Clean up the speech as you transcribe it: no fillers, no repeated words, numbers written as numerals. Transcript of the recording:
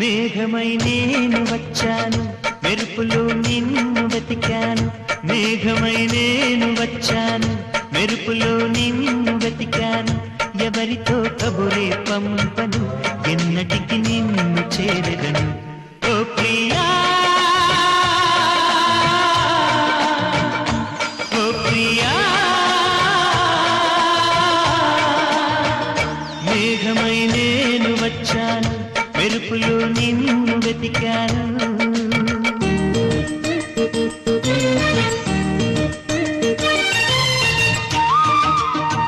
మేఘమై నేను వచ్చాను, మెరుపులో నిన్ను వెతికాను. మేఘమై నేను వచ్చాను, మెరుపులో నిన్ను వెతికాను. ఎవరితో కబురే పంపను, ఎన్నటికి నిన్ను చేరగను. ఓ ప్రియా, ఓ ప్రియా. మేఘమై నేను వచ్చాను, మెరుపులో నిన్ను వెతికాను.